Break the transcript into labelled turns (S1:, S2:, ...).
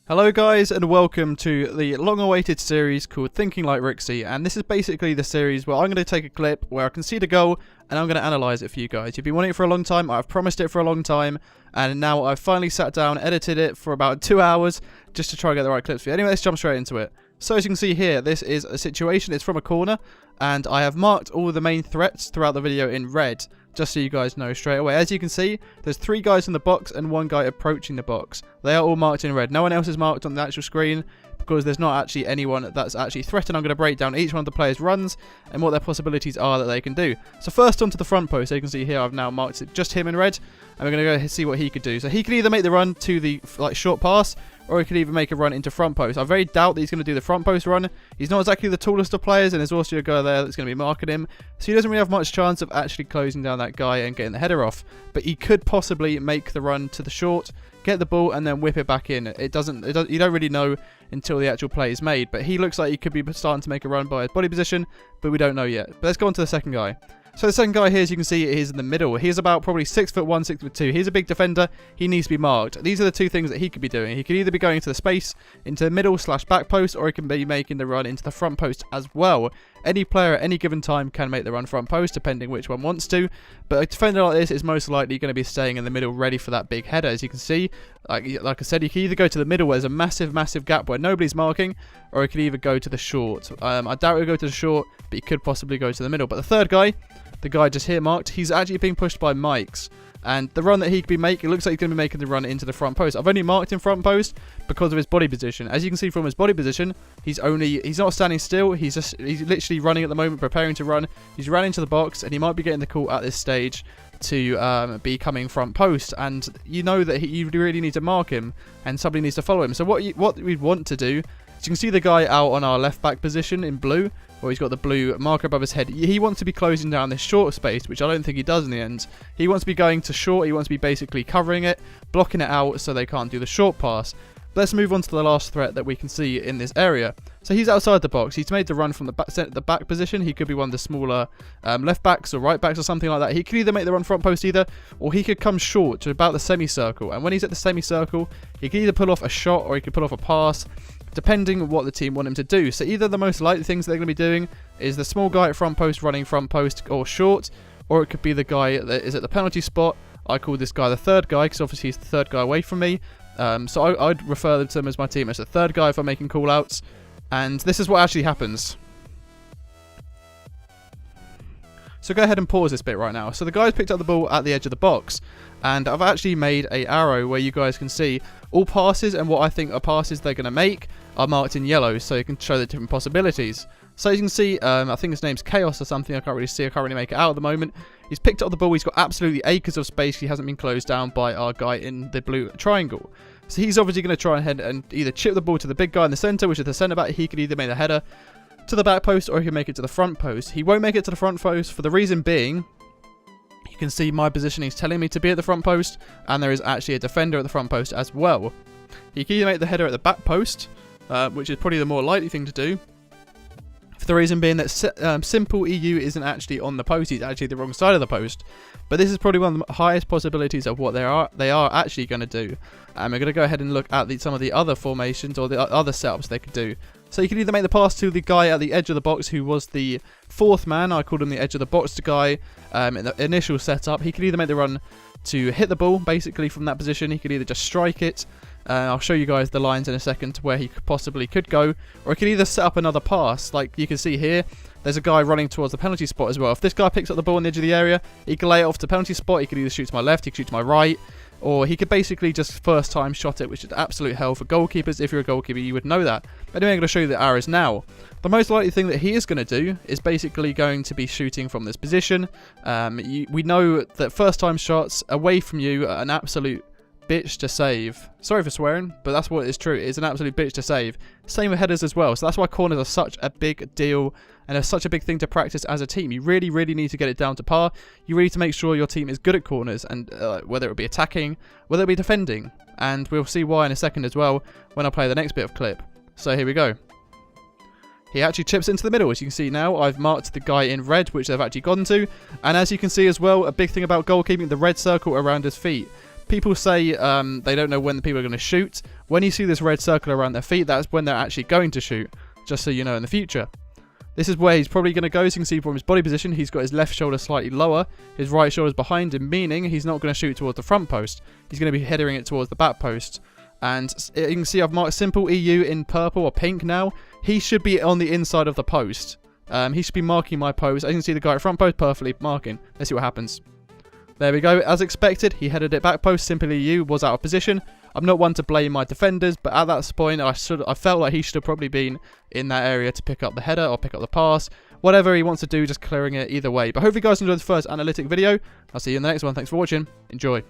S1: Hello guys and welcome to the long-awaited series called Thinking Like Rixy, and this is basically the series where I'm going to take a clip where I concede a goal and I'm going to analyse it for you guys. You've been wanting it for a long time, I've promised it for a long time, and now I've finally sat down, edited it for about 2 hours just to try and get the right clips for you. Anyway, let's jump straight into it. So as you can see here, this is a situation, it's from a corner, and I have marked all the main threats throughout the video in red, just so you guys know straight away. As you can see, there's 3 guys in the box and 1 guy approaching the box. They are all marked in red. No one else is marked on the actual screen because there's not actually anyone that's actually threatened. I'm going to break down each one of the players' runs and what their possibilities are that they can do. So first onto the front post, so you can see here I've now marked it just him in red, and we're going to go see what he could do. So he could either make the run to the short pass, or he could even make a run into front post. I very doubt that he's going to do the front post run. He's not exactly the tallest of players, and there's also a guy there that's going to be marking him. So he doesn't really have much chance of actually closing down that guy and getting the header off. But he could possibly make the run to the short, get the ball, and then whip it back in. You don't really know until the actual play is made. But he looks like he could be starting to make a run by his body position, but we don't know yet. But let's go on to the second guy. So the second guy here, as you can see, is in the middle. He's about probably 6'1", 6'2". He's a big defender. He needs to be marked. These are the 2 things that he could be doing. He could either be going into the space, into the middle / back post, or he can be making the run into the front post as well. Any player at any given time can make the run front post, depending which one wants to. But a defender like this is most likely going to be staying in the middle, ready for that big header. As you can see, like I said, you can either go to the middle where there's a massive gap where nobody's marking, or he could either go to the short. I doubt he'll go to the short, but he could possibly go to the middle. But the third guy, the guy just here marked, he's actually being pushed by Mike's. And the run that he could be making, it looks like he's going to be making the run into the front post. I've only marked him front post because of his body position. As you can see from his body position, he's not standing still. He's literally running at the moment, preparing to run. He's ran into the box, and he might be getting the call at this stage to be coming front post. And you know that you really need to mark him, and somebody needs to follow him. So what we'd want to do, as you can see the guy out on our left back position in blue, where he's got the blue marker above his head. He wants to be closing down this short space, which I don't think he does in the end. He wants to be going to short. He wants to be basically covering it, blocking it out so they can't do the short pass. But let's move on to the last threat that we can see in this area. So he's outside the box. He's made the run from the back position. He could be one of the smaller left backs or right backs or something like that. He could either make the run front post either, or he could come short to about the semicircle. And when he's at the semicircle, he could either pull off a shot or he could pull off a pass, depending on what the team want him to do. So either the most likely things they're going to be doing is the small guy at front post running front post or short, or it could be the guy that is at the penalty spot. I call this guy the third guy because obviously he's the third guy away from me. So I'd refer to him as my team as the third guy if I'm making call-outs. And this is what actually happens. So go ahead and pause this bit right now. So the guy's picked up the ball at the edge of the box, and I've actually made an arrow where you guys can see all passes and what I think are passes they're going to make are marked in yellow, so you can show the different possibilities. So as you can see, I think his name's Chaos or something, I can't really see, I can't really make it out at the moment. He's picked up the ball, he's got absolutely acres of space, he hasn't been closed down by our guy in the blue triangle. So he's obviously going to try and either chip the ball to the big guy in the centre, which is the centre back. He could either make the header to the back post, or he can make it to the front post. He won't make it to the front post for the reason being, you can see my positioning is telling me to be at the front post, and there is actually a defender at the front post as well. He can either make the header at the back post, which is probably the more likely thing to do, for the reason being that simple EU isn't actually on the post, he's actually the wrong side of the post. But this is probably one of the highest possibilities of what they are actually going to do. And we're going to go ahead and look at some of the other formations or the other setups they could do. So you can either make the pass to the guy at the edge of the box who was the 4th man. I called him the edge of the box guy in the initial setup. He could either make the run to hit the ball basically from that position. He could either just strike it. I'll show you guys the lines in a second to where he possibly could go. Or he could either set up another pass. Like you can see here, there's a guy running towards the penalty spot as well. If this guy picks up the ball on the edge of the area, he can lay it off to the penalty spot. He could either shoot to my left, he could shoot to my right, or he could basically just first time shot it, which is absolute hell for goalkeepers. If you're a goalkeeper, you would know that. But anyway, I'm going to show you the arrows now. The most likely thing that he is going to do is basically going to be shooting from this position. We know that first time shots away from you are an absolute bitch to save. Sorry for swearing, but that's what is true. It's an absolute bitch to save. Same with headers as well. So that's why corners are such a big deal and are such a big thing to practice as a team. You really, really need to get it down to par. You really need to make sure your team is good at corners, and whether it be attacking, whether it be defending. And we'll see why in a second as well when I play the next bit of clip. So here we go. He actually chips into the middle. As you can see now, I've marked the guy in red, which they've actually gone to. And as you can see as well, a big thing about goalkeeping, the red circle around his feet. people say they don't know when the people are going to shoot. When you see this red circle around their feet, that's when they're actually going to shoot, just so you know in the future. This is where he's probably going to go. As you can see from his body position, he's got his left shoulder slightly lower. His right shoulder's behind him, meaning he's not going to shoot towards the front post. He's going to be heading it towards the back post. And you can see I've marked simple EU in purple or pink now. He should be on the inside of the post. He should be marking my post. As you can see the guy at front post perfectly marking. Let's see what happens. There we go. As expected, he headed it back post. Simple EU was out of position. I'm not one to blame my defenders, but at that point, I felt like he should have probably been in that area to pick up the header or pick up the pass. Whatever he wants to do, just clearing it either way. But hopefully you guys enjoyed the first analytic video. I'll see you in the next one. Thanks for watching. Enjoy.